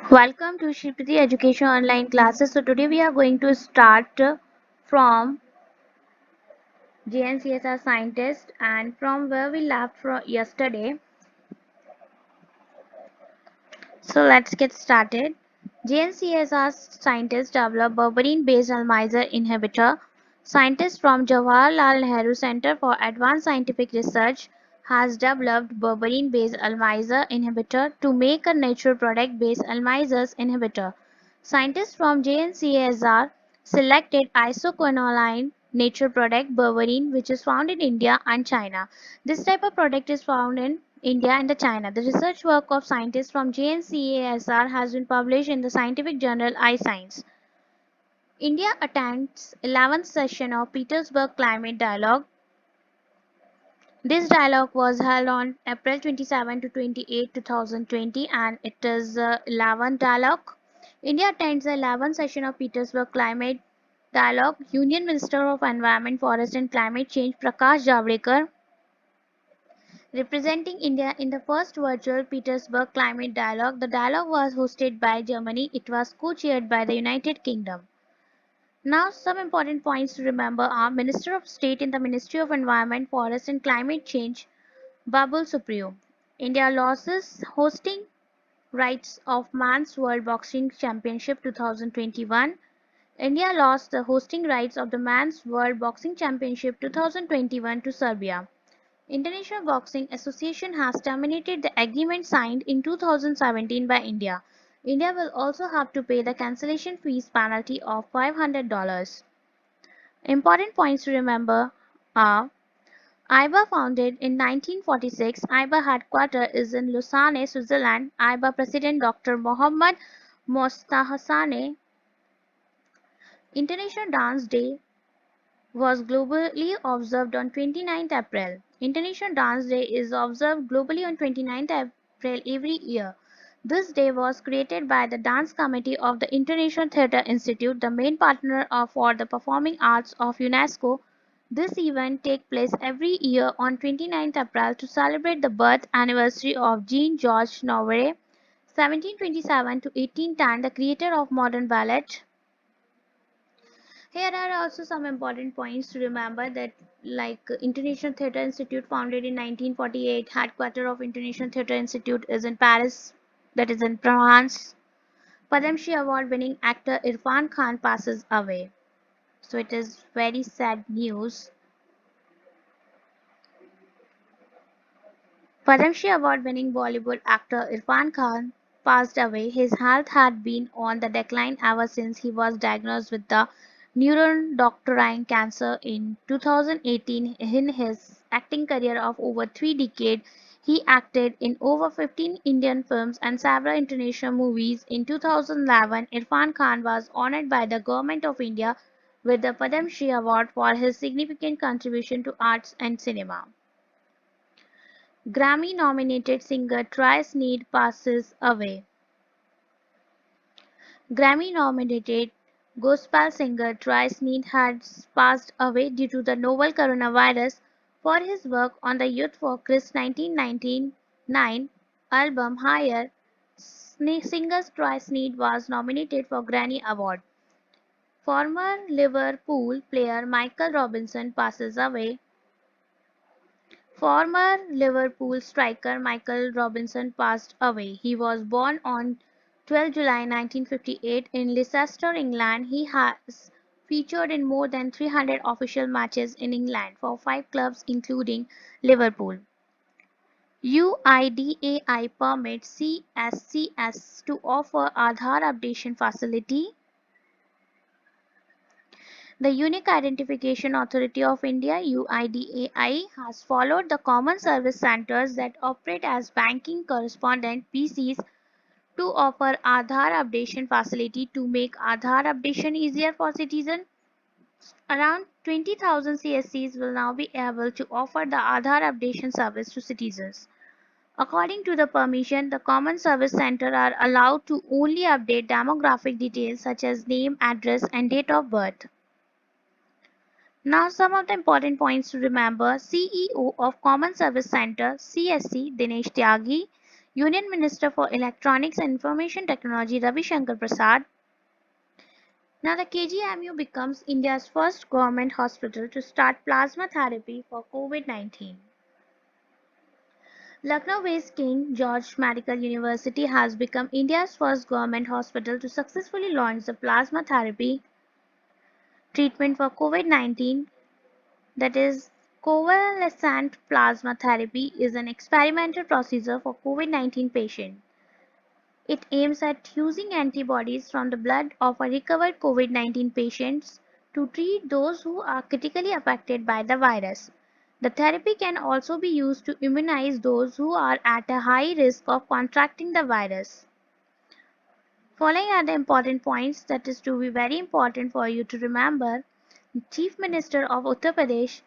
Welcome to Shripriti Education Online Classes. So today we are going to start from JNCSR Scientist and from where we left from yesterday. So let's get started. JNCSR scientists developed berberine-based Alzheimer's inhibitor. Scientists from Jawaharlal Nehru Center for Advanced Scientific Research has developed berberine-based Alzheimer's inhibitor to make a natural product-based Alzheimer's inhibitor. Scientists from JNCSR selected isoquinoline natural product berberine, which is found in India and China. This type of product is found in India and China. The research work of scientists from JNCASR has been published in the scientific journal iScience. India attends 11th session of Petersburg Climate Dialogue. This dialogue was held on April 27 to 28, 2020 and it is the 11th dialogue. India attends the 11th session of Petersburg Climate Dialogue. Union Minister of Environment, Forest and Climate Change Prakash Javadekar representing India in the first virtual Petersburg Climate Dialogue. The dialogue was hosted by Germany. It was co-chaired by the United Kingdom. Now, some important points to remember are Minister of State in the Ministry of Environment, Forest and Climate Change, Babul Supriyo. India loses hosting rights of Men's World Boxing Championship 2021. India lost the hosting rights of the Men's World Boxing Championship 2021 to Serbia. International Boxing Association has terminated the agreement signed in 2017 by India. India will also have to pay the cancellation fees penalty of $500. Important points to remember are IBA founded in 1946. IBA headquarters is in Lausanne, Switzerland. IBA President Dr. Mohammad Mostahasane. International Dance Day was globally observed on 29th April. International Dance Day is observed globally on 29th April every year. This day was created by the Dance Committee of the International Theatre Institute, the main partner for the performing arts of UNESCO. This event takes place every year on 29th April to celebrate the birth anniversary of Jean-Georges Noverre, 1727 to 1810, the creator of modern ballet. Here are also some important points to remember that like International Theatre Institute founded in 1948, headquarters of International Theatre Institute is in Paris, that is in France. Padam Shri Award winning actor Irfan Khan passes away. So it is very sad news. Padam Shri Award winning Bollywood actor Irfan Khan passed away. His health had been on the decline ever since he was diagnosed with the neuroendocrine cancer in 2018. In his acting career of over 3 decades, he acted in over 15 Indian films and several international movies. In 2011, Irfan Khan was honored by the Government of India with the Padam Shri Award for his significant contribution to arts and cinema. Grammy-nominated singer Troy Sneed passes away. Grammy-nominated gospel singer Troy Sneed has passed away due to the novel coronavirus. For his work on the Youth for Christ 1999 album Higher, singer Troy Sneed was nominated for Grammy Award. Former Liverpool player Michael Robinson passes away. Former Liverpool striker Michael Robinson passed away. He was born on 12 July 1958 in Leicester, England. He has featured in more than 300 official matches in England for 5 clubs including Liverpool. UIDAI permits CSCS to offer Aadhaar updation facility. The Unique Identification Authority of India (UIDAI) has followed the common service centers that operate as banking correspondent (BCs) to offer Aadhaar updation facility to make Aadhaar updation easier for citizens. Around 20,000 CSCs will now be able to offer the Aadhaar updation service to citizens. According to the permission, the common service center are allowed to only update demographic details such as name, address, and date of birth. Now some of the important points to remember. CEO of Common Service Center CSC Dinesh Tyagi, Union Minister for Electronics and Information Technology Ravi Shankar Prasad. Now, the KGMU becomes India's first government hospital to start plasma therapy for COVID-19. Lucknow-based King George Medical University has become India's first government hospital to successfully launch the plasma therapy treatment for COVID-19, that is, convalescent plasma therapy is an experimental procedure for COVID-19 patients. It aims at using antibodies from the blood of a recovered COVID-19 patients to treat those who are critically affected by the virus. The therapy can also be used to immunize those who are at a high risk of contracting the virus. Following are the important points that is to be very important for you to remember. Chief Minister of Uttar Pradesh,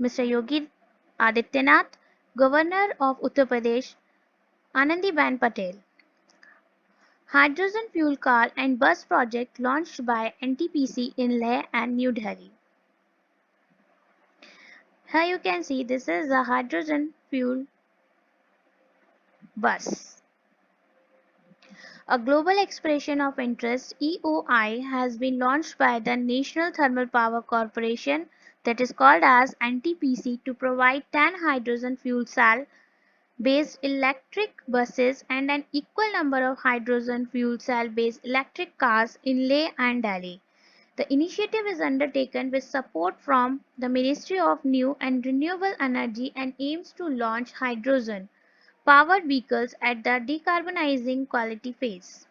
Mr. Yogi Adityanath, Governor of Uttar Pradesh, Anandiben Patel. Hydrogen fuel car and bus project launched by NTPC in Leh and New Delhi. Here you can see this is a hydrogen fuel bus. A global expression of interest (EOI) has been launched by the National Thermal Power Corporation, that is called as NTPC, to provide 10 hydrogen fuel cell based electric buses and an equal number of hydrogen fuel cell based electric cars in Leh and Delhi. The initiative is undertaken with support from the Ministry of New and Renewable Energy and aims to launch hydrogen powered vehicles at the decarbonizing quality phase.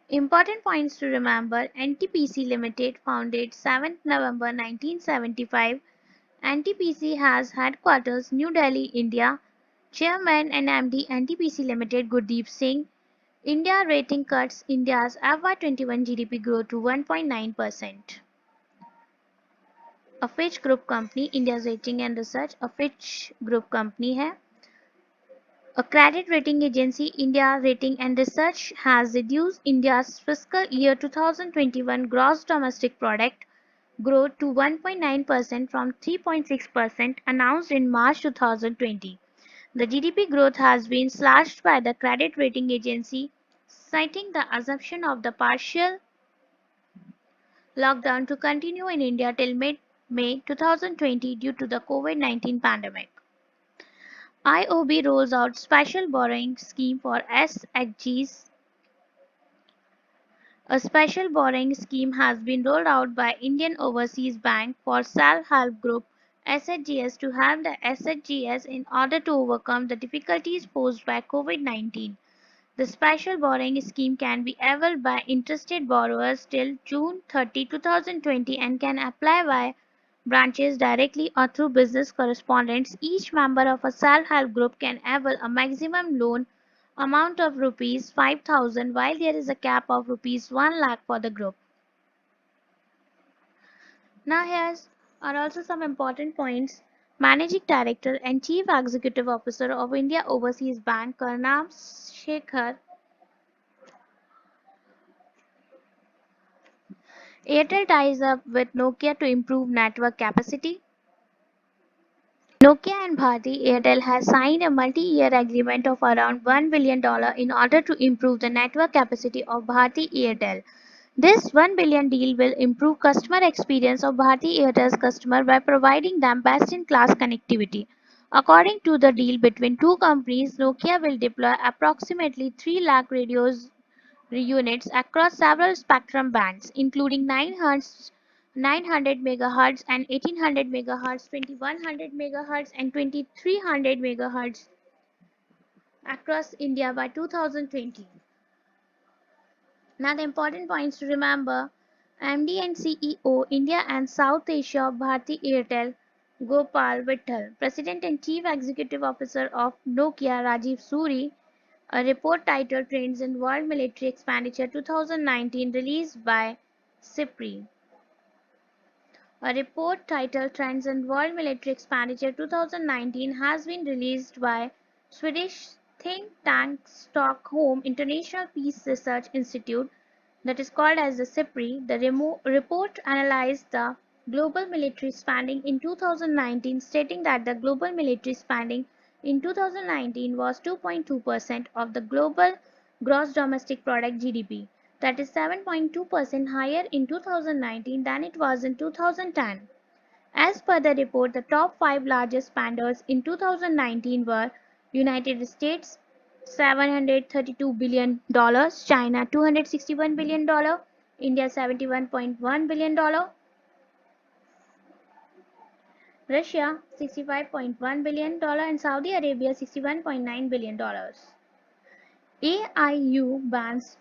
Important points to remember: NTPC Limited, founded 7th November 1975. NTPC has headquarters New Delhi, India. Chairman and MD NTPC Limited Gurdeep Singh. India rating cuts India's FY21 GDP growth to 1.9%. A Fitch Group company, India's rating and research, a Fitch Group company है. A credit rating agency, India Rating and Research, has reduced India's fiscal year 2021 gross domestic product growth to 1.9% from 3.6% announced in March 2020. The GDP growth has been slashed by the credit rating agency, citing the assumption of the partial lockdown to continue in India till mid-May 2020 due to the COVID-19 pandemic. IOB rolls out special borrowing scheme for SHGs. A special borrowing scheme has been rolled out by Indian Overseas Bank for Self-Help Group (SHGs) to help the SHGs in order to overcome the difficulties posed by COVID-19. The special borrowing scheme can be availed by interested borrowers till June 30, 2020 and can apply via branches directly or through business correspondents. Each member of a self-help group can avail a maximum loan amount of rupees 5,000 while there is a cap of rupees 1 lakh for the group. Now here are also some important points. Managing Director and Chief Executive Officer of India Overseas Bank Karnam Shekhar. Airtel ties up with Nokia to improve network capacity. Nokia and Bharti Airtel has signed a multi-year agreement of around $1 billion in order to improve the network capacity of Bharti Airtel. This $1 billion deal will improve customer experience of Bharti Airtel's customers by providing them best-in-class connectivity. According to the deal between two companies, Nokia will deploy approximately 3 lakh radios units across several spectrum bands, including 900 MHz and 1800 MHz, 2100 MHz, and 2300 MHz across India by 2020. Now, the important points to remember: MD and CEO, India and South Asia of Bharti Airtel, Gopal Vittal; President and Chief Executive Officer of Nokia, Rajiv Suri. A report titled Trends in World Military Expenditure 2019 released by SIPRI. A report titled Trends in World Military Expenditure 2019 has been released by Swedish think tank Stockholm International Peace Research Institute, that is called as the SIPRI. The report analyzed the global military spending in 2019, stating that the global military spending in 2019 was 2.2% of the global gross domestic product GDP. That is 7.2% higher in 2019 than it was in 2010. As per the report, the top 5 largest spenders in 2019 were United States $732 billion, China $261 billion, India $71.1 billion, Russia $65.1 billion, and Saudi Arabia $61.9 billion. AIU bans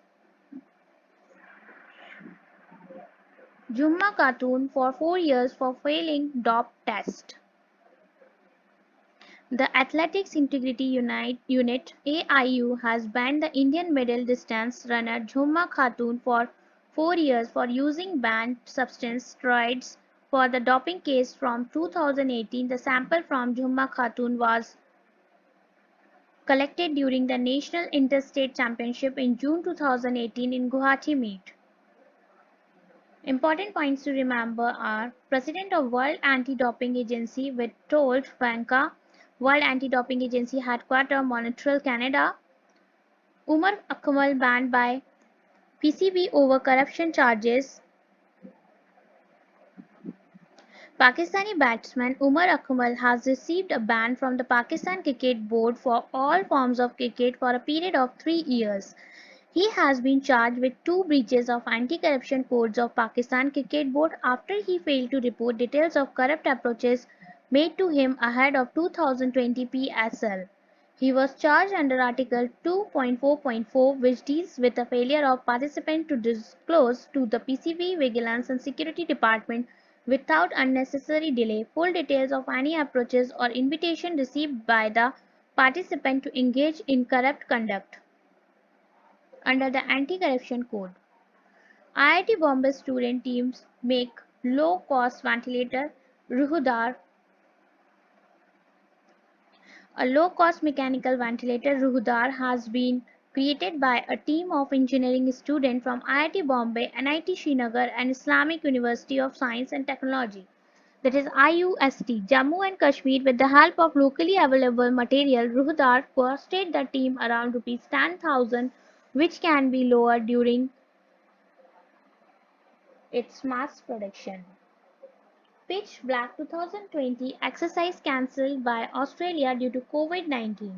Jumma Khatun for 4 years for failing DOP test. The Athletics Integrity Unit (AIU) has banned the Indian middle distance runner Jhumma Khatun for 4 years for using banned substance steroids for the doping case from 2018. The sample from Jhumma Khatun was collected during the National Interstate Championship in June 2018 in Guwahati meet. Important points to remember are President of World Anti-Doping Agency Witold Vanka, World Anti-Doping Agency Headquarters Montreal, Canada. Umar Akmal banned by PCB over corruption charges. Pakistani batsman Umar Akmal has received a ban from the Pakistan Cricket Board for all forms of cricket for a period of 3 years. He has been charged with 2 breaches of anti-corruption codes of Pakistan Cricket Board after he failed to report details of corrupt approaches made to him ahead of 2020 PSL. He was charged under Article 2.4.4, which deals with the failure of participant to disclose to the PCB Vigilance and Security Department without unnecessary delay full details of any approaches or invitation received by the participant to engage in corrupt conduct. Under the Anti-Corruption Code, IIT Bombay student teams make low-cost ventilator Ruhudar. A low-cost mechanical ventilator Ruhudar has been created by a team of engineering students from IIT Bombay, NIT Srinagar and Islamic University of Science and Technology, that is IUST, Jammu and Kashmir. With the help of locally available material, Ruhudar costed the team around rupees 10,000, which can be lowered during its mass production. Pitch Black 2020 exercise cancelled by Australia due to COVID-19.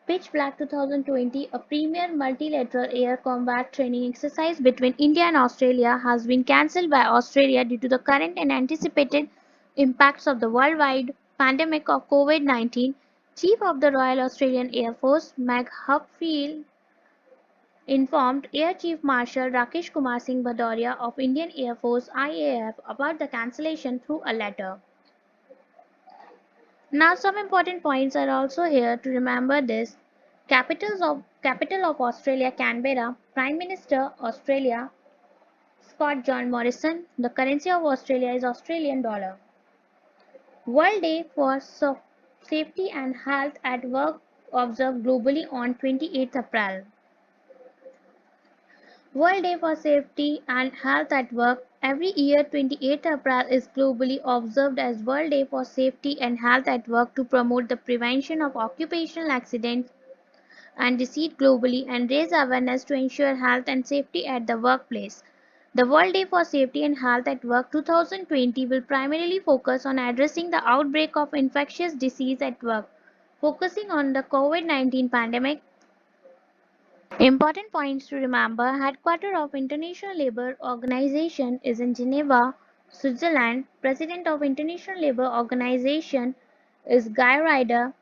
Pitch Black 2020, a premier multilateral air combat training exercise between India and Australia, has been cancelled by Australia due to the current and anticipated impacts of the worldwide pandemic of COVID-19. Chief of the Royal Australian Air Force, Meg Hupfield, informed Air Chief Marshal Rakesh Kumar Singh Bhadauria of Indian Air Force (IAF) about the cancellation through a letter. Now some important points are also here to remember this. Capital of Australia Canberra, Prime Minister Australia Scott John Morrison. The currency of Australia is Australian dollar. World Day for Safety and Health at Work observed globally on 28th April. World Day for Safety and Health at Work. Every year 28th April is globally observed as World Day for Safety and Health at Work to promote the prevention of occupational accidents and disease globally and raise awareness to ensure health and safety at the workplace. The World Day for Safety and Health at Work 2020 will primarily focus on addressing the outbreak of infectious disease at work, focusing on the COVID-19 pandemic. Important points to remember: Headquarters of International Labour Organization is in Geneva, Switzerland. President of International Labour Organization is Guy Ryder.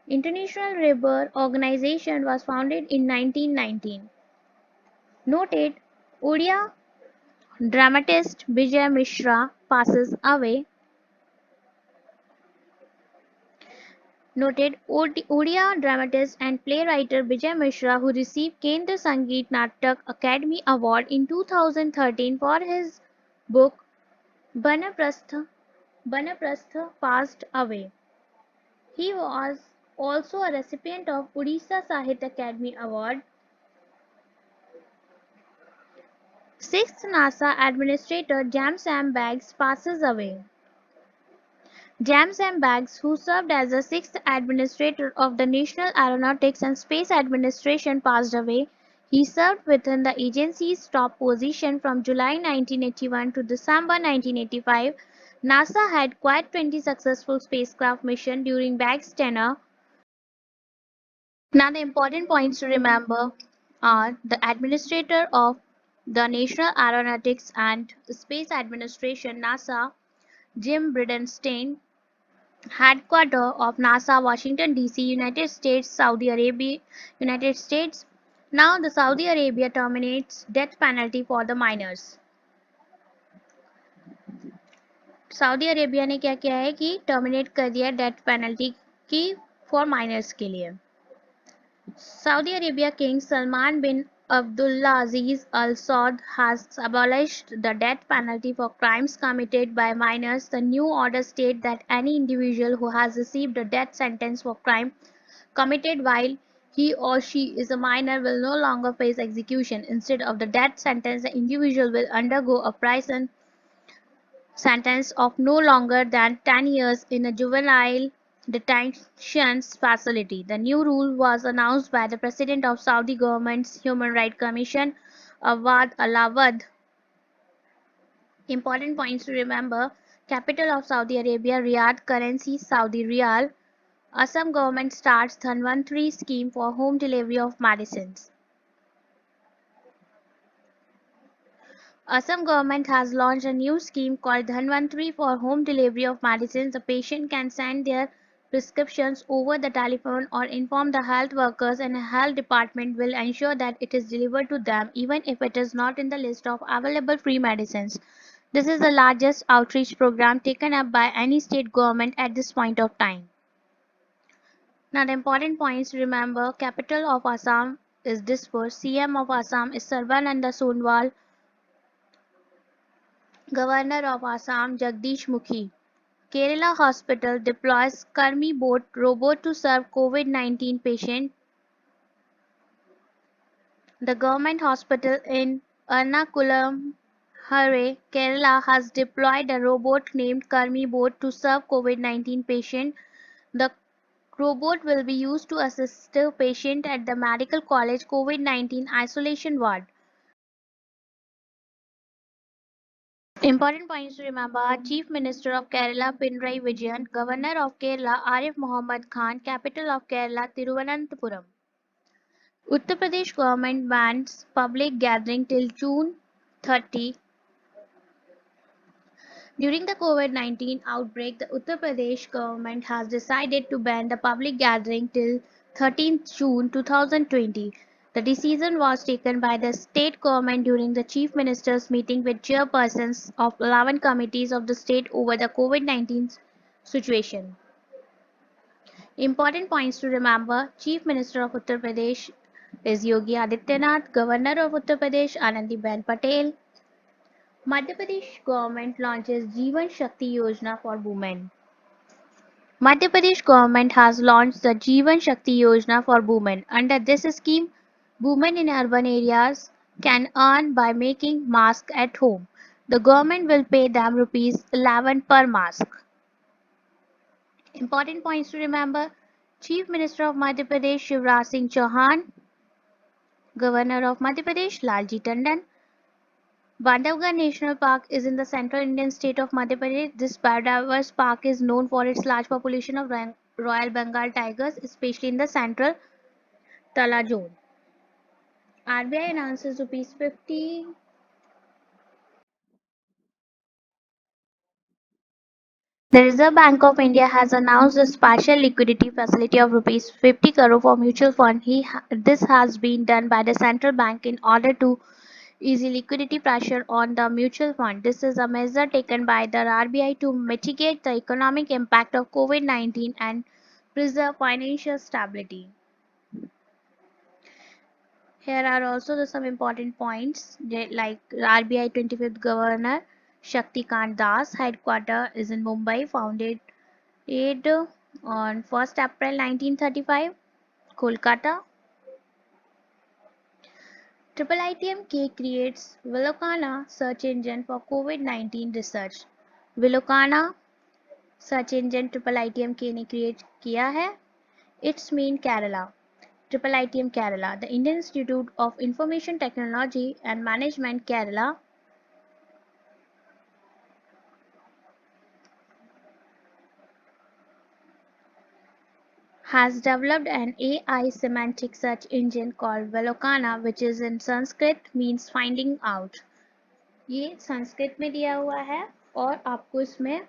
International Labour Organization was founded in 1919. Noted Odia dramatist Vijay Mishra passes away. Noted Odia dramatist and playwright Vijay Mishra, who received Kendra Sangeet Natak Academy Award in 2013 for his book Banaprastha, passed away. He was also a recipient of Odisha Sahitya Academy Award. Sixth NASA Administrator James M. Baggs passes away. James M. Baggs, who served as the sixth administrator of the National Aeronautics and Space Administration, passed away. He served within the agency's top position from July 1981 to December 1985. NASA had quite 20 successful spacecraft missions during Baggs' tenure. Now, the important points to remember are the administrator of the National Aeronautics and Space Administration, NASA, Jim Bridenstine. Headquarters of NASA, Washington DC, United States, Saudi Arabia, United States. Now the Saudi Arabia terminates death penalty for the minors. Saudi Arabia ने क्या किया है कि terminate कर दिया death penalty की for miners के लिए. Saudi Arabia King Salman bin Abdulaziz Al Saud has abolished the death penalty for crimes committed by minors. The new order states that any individual who has received a death sentence for crime committed while he or she is a minor will no longer face execution. Instead of the death sentence, the individual will undergo a prison sentence of no longer than 10 years in a juvenile detention facility. The new rule was announced by the President of Saudi government's Human Rights Commission, Awad Alawad. Important points to remember: capital of Saudi Arabia, Riyadh, currency Saudi Riyal. Assam government starts Dhanvantri scheme for home delivery of medicines. Assam government has launched a new scheme called Dhanvantri for home delivery of medicines. The patient can send their prescriptions over the telephone or inform the health workers, and a health department will ensure that it is delivered to them even if it is not in the list of available free medicines. This is the largest outreach program taken up by any state government at this point of time. Now the important points to remember: capital of Assam is Dispur, CM of Assam is Sarbananda Sonowal, Governor of Assam Jagdish Mukhi. Kerala Hospital deploys Karmi Bot robot to serve COVID-19 patient. The government hospital in Ernakulam, Hare, Kerala has deployed a robot named Karmi Bot to serve COVID-19 patient. The robot will be used to assist the patient at the medical college COVID-19 isolation ward. Important points to remember: Chief Minister of Kerala Pinarayi Vijayan, Governor of Kerala Arif Mohammed Khan, Capital of Kerala Thiruvananthapuram. Uttar Pradesh government bans public gathering till June 30. During the COVID-19 outbreak, the Uttar Pradesh government has decided to ban the public gathering till 13th June 2020. The decision was taken by the state government during the chief minister's meeting with chairpersons of 11 committees of the state over the COVID-19 situation. Important points to remember: Chief Minister of Uttar Pradesh is Yogi Adityanath, Governor of Uttar Pradesh Anandiben Patel. Madhya Pradesh government launches Jeevan Shakti Yojana for women. Madhya Pradesh government has launched the Jeevan Shakti Yojana for women. Under this scheme, women in urban areas can earn by making masks at home. The government will pay them rupees 11 per mask. Important points to remember: Chief Minister of Madhya Pradesh Shivraj Singh Chauhan, Governor of Madhya Pradesh Lalji Tandon. Bandhavgarh National Park is in the central Indian state of Madhya Pradesh. This biodiverse park is known for its large population of Royal Bengal tigers, especially in the central Tala zone. RBI announces rupees 50. The Reserve Bank of India has announced a special liquidity facility of rupees 50 crore for mutual fund. This has been done by the central bank in order to ease liquidity pressure on the mutual fund. This is a measure taken by the RBI to mitigate the economic impact of COVID-19 and preserve financial stability. Here are also some important points like RBI 25th Governor Shakti Kant Das, headquarter is in Mumbai, founded on 1st April 1935, Kolkata. IITM-K creates Volcano search engine for COVID-19 research. Volcano search engine triple ITM के ने create किया है? It's mean Kerala. Triple ITM Kerala, the Indian institute of information technology and management Kerala has developed an AI semantic search engine called Velocana, which is in Sanskrit means finding out. ये संस्कृत में दिया हुआ है और आपको इसमें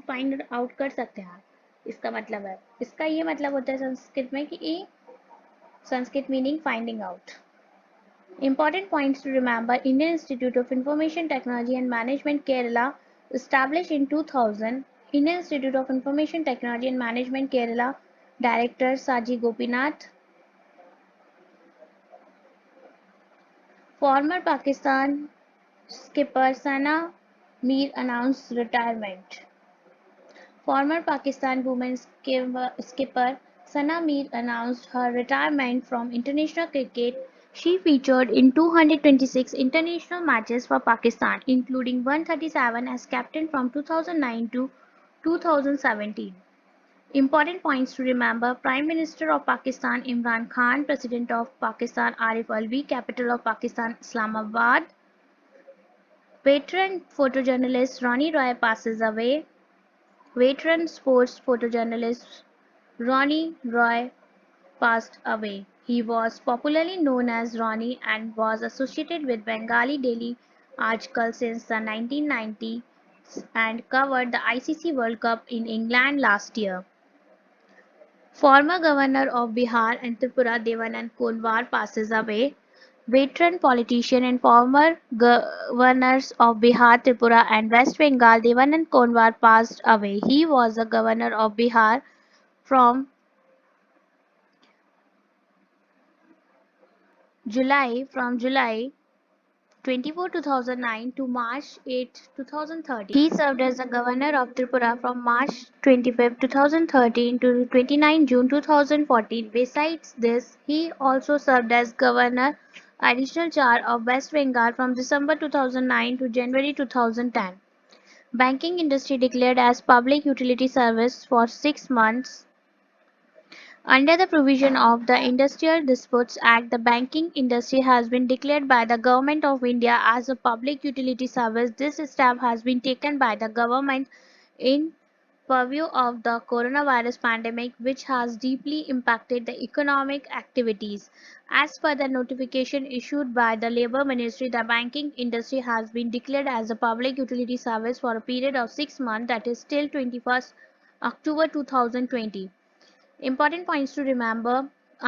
फाइंड आउट कर सकते हैं। इसका मतलब है, इसका ये मतलब होता है संस्कृत में कि ये Sanskrit meaning finding out. Important points to remember: Indian Institute of Information Technology and Management Kerala, established in 2000. Indian Institute of Information Technology and Management Kerala, Director Saji Gopinath. Former Pakistan skipper Sana Mir announced retirement. Former Pakistan women's skipper Sana Mir announced her retirement from international cricket. She featured in 226 international matches for Pakistan, including 137 as captain from 2009 to 2017. Important points to remember: Prime Minister of Pakistan Imran Khan, President of Pakistan Arif Alvi, Capital of Pakistan Islamabad. Veteran photojournalist Ronnie Roy passes away. Veteran sports photojournalist Ronnie Roy passed away. He was popularly known as Ronnie and was associated with Bengali Daily Ajkal since the 1990s and covered the ICC World Cup in England last year. Former Governor of Bihar and Tripura Devanand Konwar passes away. Veteran politician and former governors of Bihar, Tripura and West Bengal Devanand Konwar passed away. He was the governor of Bihar from July 24, 2009 to March 8, 2013. He served as the governor of Tripura from March 25, 2013 to 29 June 2014. Besides this, he also served as governor additional charge of West Bengal from December 2009 to January 2010. Banking industry declared as public utility service for 6 months. Under the provision of the Industrial Disputes Act, the banking industry has been declared by the Government of India as a public utility service. This step has been taken by the government in purview of the coronavirus pandemic, which has deeply impacted the economic activities. As per the notification issued by the Labour Ministry, the banking industry has been declared as a public utility service for a period of 6 months, that is till 21st October 2020. Important points to remember: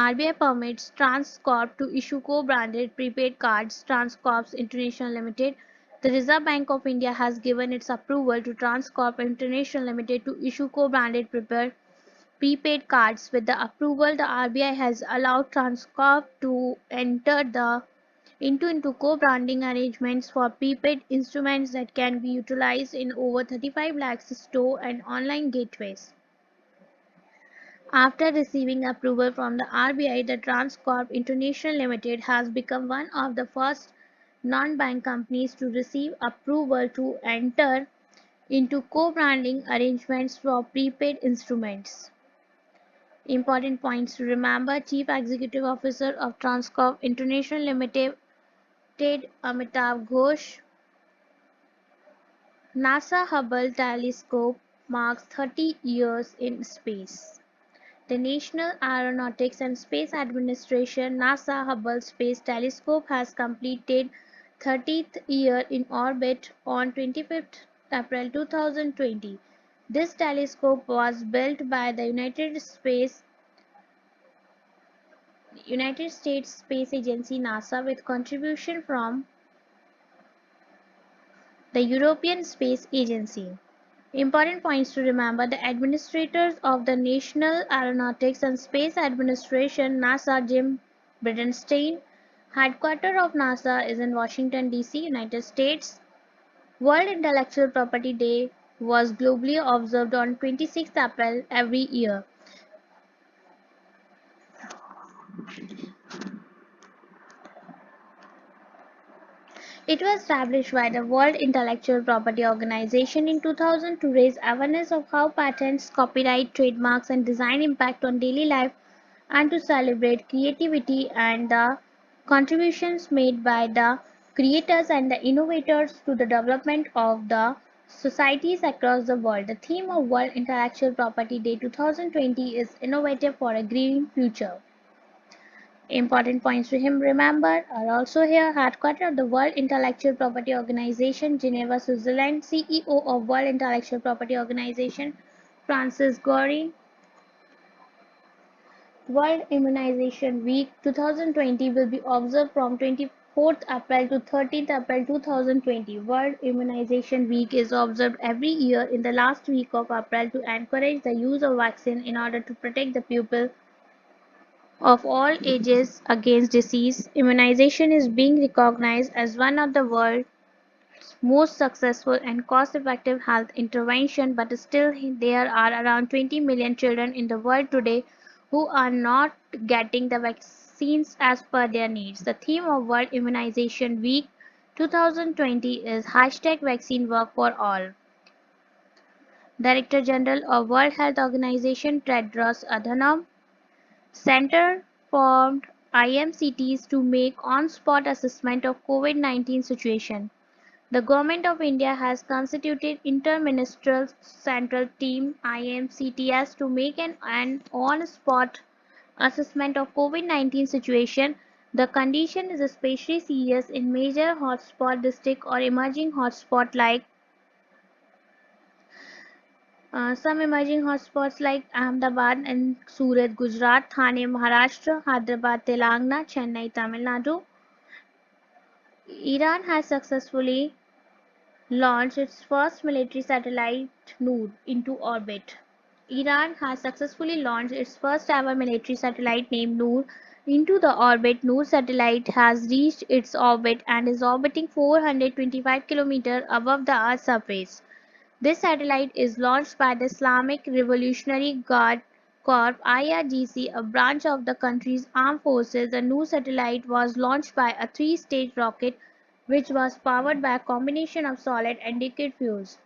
RBI permits Transcorp to issue co-branded prepaid cards. Transcorp International Limited. The Reserve Bank of India has given its approval to Transcorp International Limited to issue co-branded prepaid cards. With the approval, the RBI has allowed Transcorp to enter into co-branding arrangements for prepaid instruments that can be utilized in over 35 lakhs store and online gateways. After receiving approval from the RBI, the Transcorp International Limited has become one of the first non-bank companies to receive approval to enter into co-branding arrangements for prepaid instruments. Important points to remember: Chief Executive Officer of Transcorp International Limited Amitav Ghosh. NASA Hubble telescope marks 30 years in space. The National Aeronautics and Space Administration (NASA) Hubble Space Telescope has completed 30th year in orbit on 25th April 2020. This telescope was built by the United States Space Agency (NASA) with contribution from the European Space Agency. Important points to remember: the administrators of the National Aeronautics and Space Administration (NASA), Jim Bridenstine. Headquarters of NASA is in Washington, D.C., United States. World Intellectual Property Day was globally observed on 26th April every year. It was established by the World Intellectual Property Organization in 2000 to raise awareness of how patents, copyright, trademarks, and design impact on daily life and to celebrate creativity and the contributions made by the creators and the innovators to the development of the societies across the world. The theme of World Intellectual Property Day 2020 is Innovative for a Green Future. Important points to him remember are also here. Headquarters of the World Intellectual Property Organization, Geneva, Switzerland. CEO of World Intellectual Property Organization, Francis Gorey. World Immunization Week 2020 will be observed from 24th April to 13th April 2020. World Immunization Week is observed every year in the last week of April to encourage the use of vaccine in order to protect the people of all ages against disease. Immunization is being recognized as one of the world's most successful and cost-effective health intervention, but still there are around 20 million children in the world today who are not getting the vaccines as per their needs. The theme of World Immunization Week 2020 is hashtag vaccine work for all. Director General of World Health Organization Tedros Adhanom Center formed IMCTs to make on-spot assessment of COVID-19 situation. The Government of India has constituted Inter-Ministerial Central Team (IMCTS) to make an on-spot assessment of COVID-19 situation. The condition is especially serious in major hotspot district or emerging hotspot like some emerging hotspots like Ahmedabad and Surat, Gujarat, Thane, Maharashtra, Hyderabad, Telangana, Chennai, Tamil Nadu. Iran has successfully launched its first military satellite Noor into orbit. Iran has successfully launched its first ever military satellite named Noor into the orbit. Noor satellite has reached its orbit and is orbiting 425 km above the Earth's surface. This satellite is launched by the Islamic Revolutionary Guard Corps (IRGC), a branch of the country's armed forces. The new satellite was launched by a three-stage rocket which was powered by a combination of solid and liquid fuels.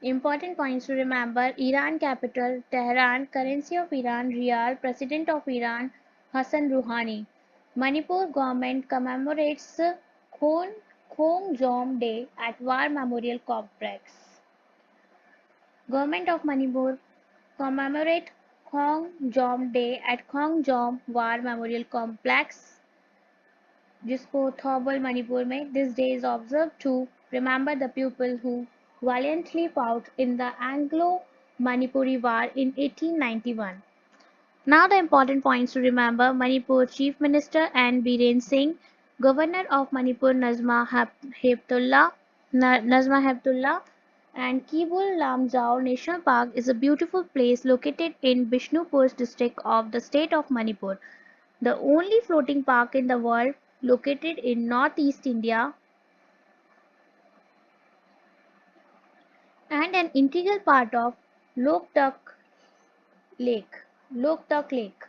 Important points to remember: Iran capital Tehran, currency of Iran Rial, President of Iran Hassan Rouhani. Manipur government commemorates Khongjom Day at War Memorial Complex. Government of Manipur commemorate Khongjom Day at Khongjom War Memorial Complex, जिसको थौबल मणिपुर में this day is observed to remember the people who valiantly fought in the Anglo-Manipuri War in 1891. Now the important points to remember: Manipur Chief Minister N. Biren Singh, Governor of Manipur Nazma Heptullah, and Kibul Lamjao National Park is a beautiful place located in Bishnupur district of the state of Manipur, the only floating park in the world located in northeast India and an integral part of Loktak Lake. Loktak Lake.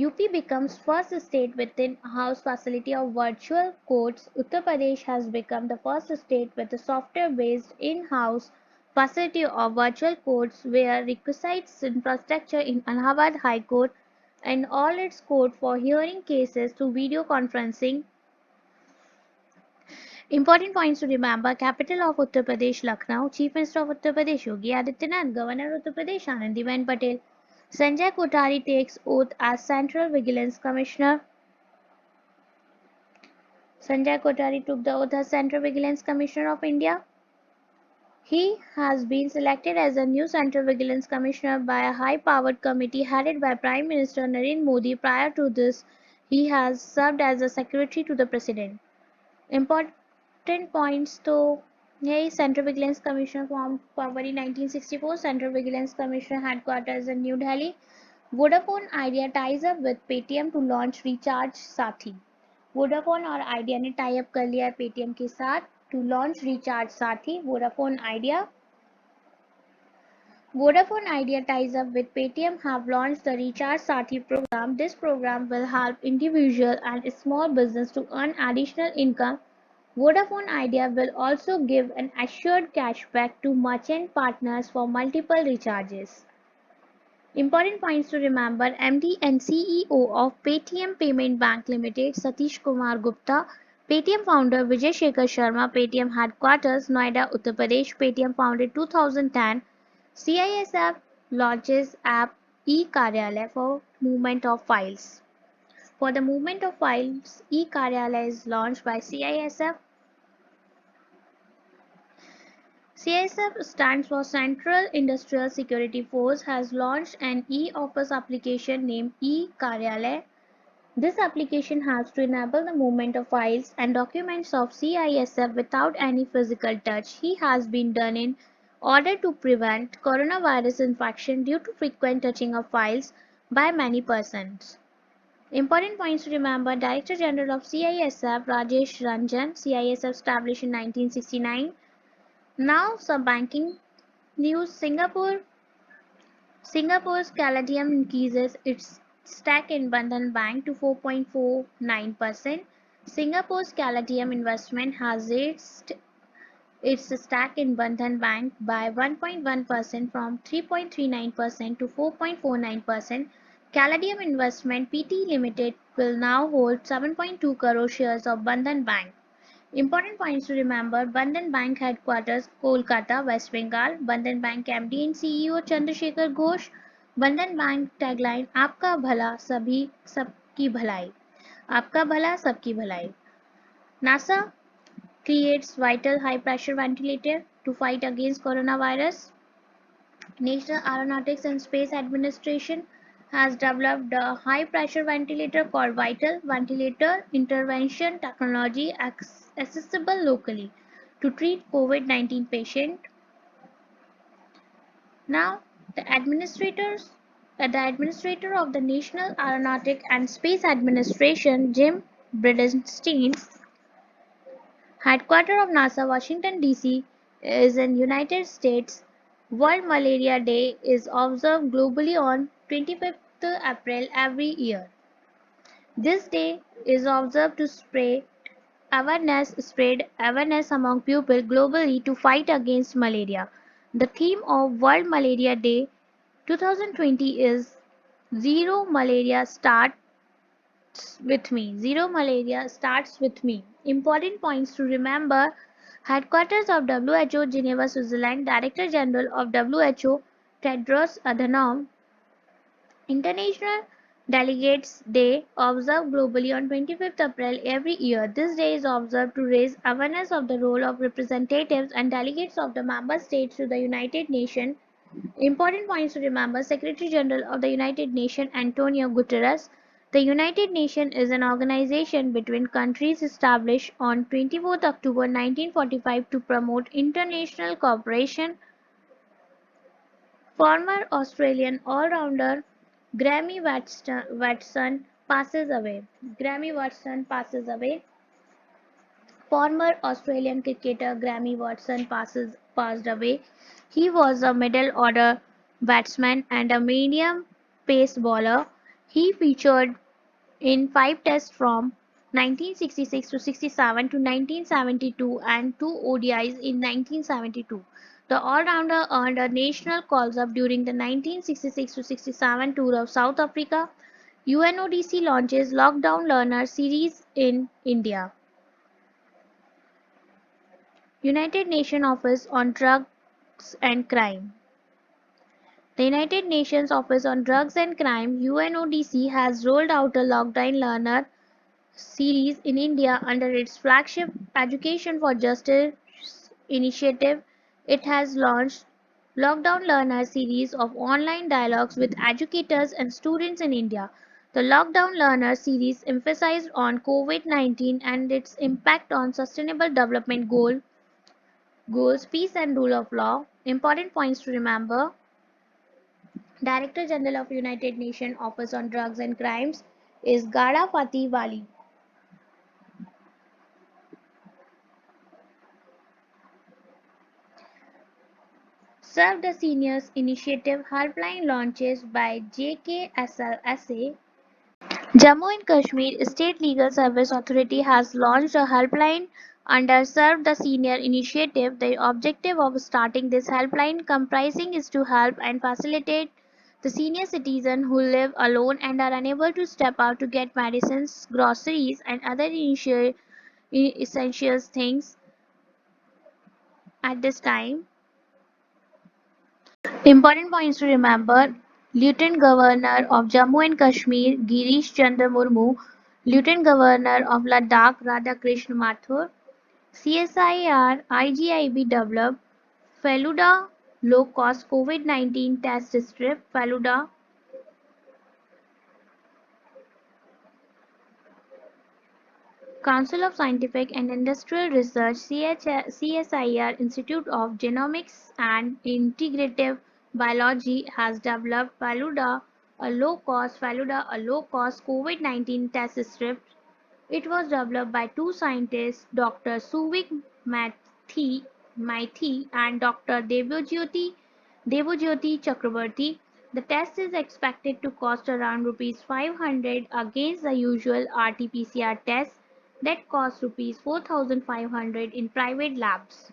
UP becomes first state with in-house facility of virtual courts. Uttar Pradesh has become the first state with a software-based in-house facility of virtual courts where requisites infrastructure in Allahabad High Court and all its court for hearing cases through video conferencing. Important points to remember: Capital of Uttar Pradesh Lucknow, Chief Minister of Uttar Pradesh Yogi Adityanath, Governor of Uttar Pradesh Anandiben Patel. Sanjay Kothari takes oath as Central Vigilance Commissioner. Sanjay Kothari took the oath as Central Vigilance Commissioner of India. He has been selected as the new Central Vigilance Commissioner by a high-powered committee headed by Prime Minister Narendra Modi. Prior to this, he has served as a secretary to the President. Important points to Central Vigilance Commission formed February 1964. Central Vigilance Commission headquarters in New Delhi. Vodafone Idea ties up with Paytm to launch Recharge Sathi. Vodafone और idea ने tie up कर लिया है Paytm के साथ to launch recharge साथी Vodafone idea Vodafone Idea ties up with Paytm have launched the Recharge Sathi program. This program will help individual and small business to earn additional income. Vodafone Idea will also give an assured cashback to merchant partners for multiple recharges. Important points to remember: MD and CEO of Paytm Payment Bank Limited Satish Kumar Gupta, Paytm founder Vijay Shekhar Sharma, Paytm headquarters Noida, Uttar Pradesh, Paytm founded 2010, CISF launches app e-Karyalay for movement of files. For the movement of files, e-Karyalay is launched by CISF. CISF stands for Central Industrial Security Force has launched an e-office application named e-Karyalay. This application helps to enable the movement of files and documents of CISF without any physical touch. He has been done in order to prevent coronavirus infection due to frequent touching of files by many persons. Important points to remember: Director General of CISF Rajesh Ranjan, CISF established in 1969. Now some banking news. Singapore's Caladium increases its stake in Bandhan Bank to 4.49%. Singapore's Caladium Investment has raised its stake in Bandhan Bank by 1.1% from 3.39% to 4.49%. Caladium Investment Pte Limited will now hold 7.2 crore shares of Bandhan Bank. Important points to remember: Bandhan Bank headquarters Kolkata, West Bengal. Bandhan Bank MD and CEO Chandrasekhar Ghosh. Bandhan Bank tagline आपका भला सभी सबकी भलाई. आपका भला सबकी भलाई. NASA creates vital high pressure ventilator to fight against coronavirus. National Aeronautics and Space Administration has developed a high pressure ventilator called Vital Ventilator Intervention Technology accessible locally to treat COVID-19 patients. Now, the administrator of the National Aeronautic and Space Administration, Jim Bridenstine, headquarters of NASA, Washington, D.C., is in United States. World Malaria Day is observed globally on 25th April every year. This day is observed to spread awareness among people globally to fight against malaria. The theme of World Malaria Day 2020 is Zero Malaria Starts with Me. Zero Malaria Starts with Me. Important points to remember: Headquarters of WHO, Geneva, Switzerland. Director General of WHO, Tedros Adhanom. International Delegates Day, observed globally on 25th April every year. This day is observed to raise awareness of the role of representatives and delegates of the member states to the United Nations. Important points to remember: Secretary General of the United Nations Antonio Guterres. The United Nations is an organization between countries established on 24th October 1945 to promote international cooperation. Former Australian all-rounder Watson passes away. Grammy Watson passes away. Former Australian cricketer Grammy Watson passed away. He was a middle order batsman and a medium pace bowler. He featured in 5 tests from 1966 to 67 to 1972 and 2 ODIs in 1972. The all-rounder earned a national call-up during the 1966 to 67 tour of South Africa. UNODC launches Lockdown Learner Series in India. United Nations Office on Drugs and Crime. The United Nations Office on Drugs and Crime (UNODC) has rolled out a Lockdown Learner series in India under its flagship Education for Justice initiative. It has launched Lockdown Learner series of online dialogues with educators and students in India. The Lockdown Learner series emphasized on COVID-19 and its impact on sustainable development goals, peace and rule of law. Important points to remember: Director General of United Nations Office on Drugs and Crimes is Gada Fatih Wali. Serve the Seniors Initiative helpline launches by JKSLSA. Jammu and Kashmir State Legal Service Authority has launched a helpline under Serve the Senior initiative. The objective of starting this helpline comprising is to help and facilitate the senior citizens who live alone and are unable to step out to get medicines, groceries, and other essential things at this time. Important points to remember: Lieutenant Governor of Jammu and Kashmir Girish Chandra Murmu, Lieutenant Governor of Ladakh Radhakrishna Mathur, CSIR IGIB developed Feluda low-cost COVID-19 test strip. Feluda Council of Scientific and Industrial Research CSIR Institute of Genomics and Integrative Biology has developed Feluda, a low-cost COVID-19 test strip. It was developed by two scientists, Dr. Suvik Maithee and Dr. Devojyoti Chakrabarti. The test is expected to cost around Rs 500 against the usual RT-PCR test that costs Rs 4,500 in private labs.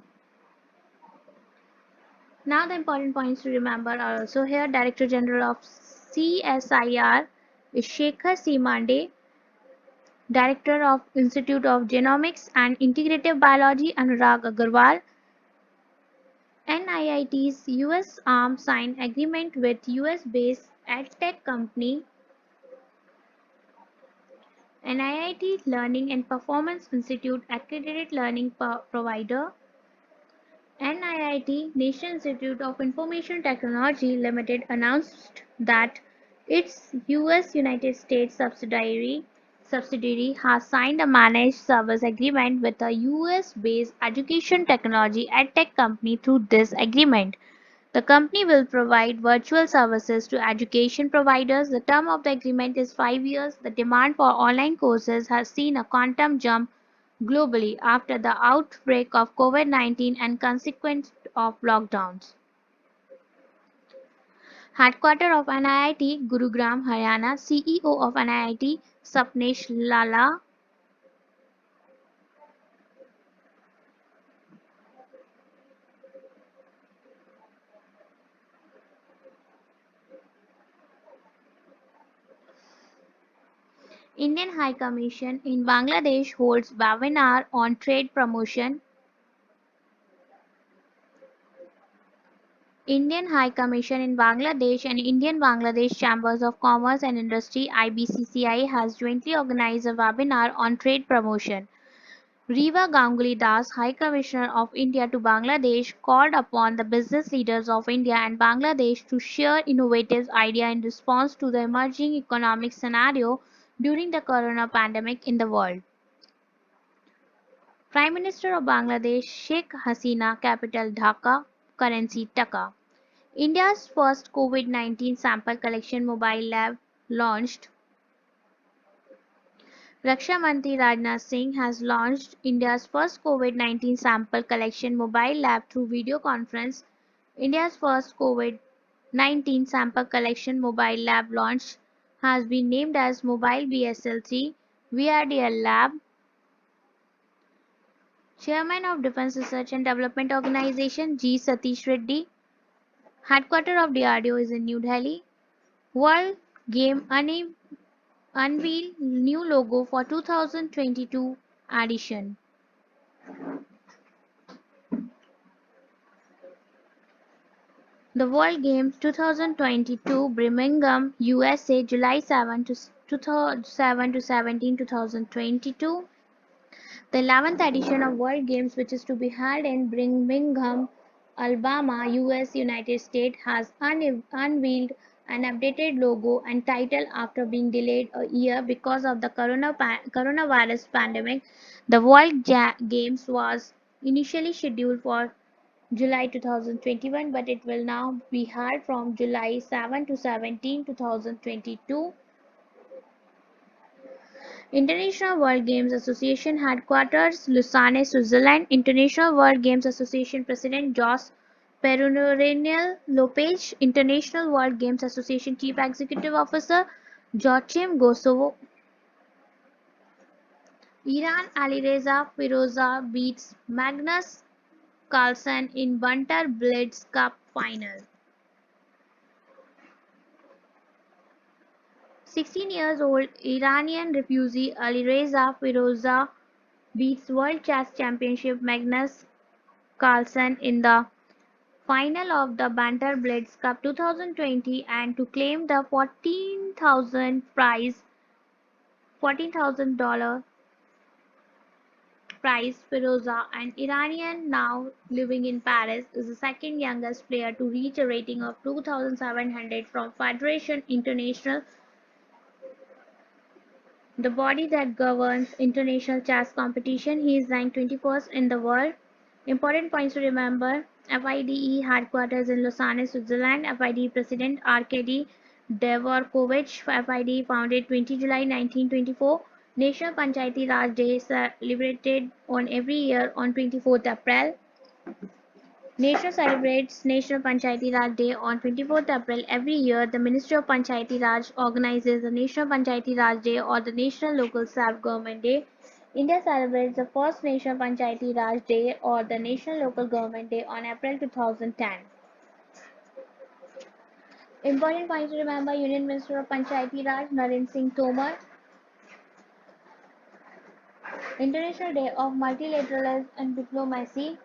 Now the important points to remember are also here. Director General of CSIR is Shekhar Simande. Director of Institute of Genomics and Integrative Biology Anurag Agarwal. NIIT's US arm signed agreement with US-based edtech company NIIT Learning and Performance Institute accredited learning provider. NIIT National Institute of Information Technology Limited announced that its United States subsidiary has signed a managed service agreement with a US-based education technology edtech company. Through this agreement, the company will provide virtual services to education providers. The term of the agreement is 5 years. The demand for online courses has seen a quantum jump globally after the outbreak of COVID-19 and consequent of lockdowns. Headquarters of NIIT Gurugram, Haryana, CEO of NIIT Sapnesh Lalla. Indian High Commission in Bangladesh holds webinar on trade promotion. Indian High Commission in Bangladesh and Indian Bangladesh Chambers of Commerce and Industry (IBCCI) has jointly organized a webinar on trade promotion. Riva Ganguly Das, High Commissioner of India to Bangladesh, called upon the business leaders of India and Bangladesh to share innovative ideas in response to the emerging economic scenario during the corona pandemic in the world. Prime Minister of Bangladesh Sheikh Hasina, capital Dhaka, currency Taka. India's first COVID-19 sample collection mobile lab launched. Raksha Mantri Rajnath Singh has launched India's first COVID-19 sample collection mobile lab through video conference. India's first COVID-19 sample collection mobile lab launch has been named as Mobile BSL-3 VRDL Lab. Chairman of Defence Research and Development Organisation G. Satish Reddy. Headquarters of DRDO is in New Delhi. World Game unveil new logo for 2022 edition. The World Games 2022 Birmingham, USA, July 7 to 17, 2022. The 11th edition of World Games, which is to be held in Birmingham, Alabama, US, United States, has unveiled an updated logo and title after being delayed a year because of the coronavirus pandemic. The World Games was initially scheduled for July 2021, but it will now be held from July 7 to 17, 2022. International World Games Association Headquarters, Lausanne, Switzerland. International World Games Association President Perennial Lopez, International World Games Association Chief Executive Officer, Joachim Gosovo, Iran Alireza Firoza beats Magnus Carlsen in Banter Blitz Cup final. 16 years old Iranian refugee Alireza Firoza beats World Chess Championship Magnus Carlsen in the final of the Banter Blitz Cup 2020 and to claim the $14,000 prize. Firoza, an Iranian now living in Paris, is the second youngest player to reach a rating of 2,700 from Federation International, the body that governs international chess competition. He is ranked 21st in the world. Important points to remember: FIDE headquarters in Lausanne, Switzerland. FIDE President Arkady Dvorkovich. FIDE founded 20 July 1924. National Panchayati Raj Day celebrated on every year on 24th April. Nation celebrates National Panchayati Raj Day on 24th April every year. The Ministry of Panchayati Raj organizes the National Panchayati Raj Day or the National Local Self-Government Day. India celebrates the first National Panchayati Raj Day or the National Local Government Day on April 2010. Important points to remember: Union Minister of Panchayati Raj Narendra Singh Tomar. International Day of Multilateralism and Diplomacy.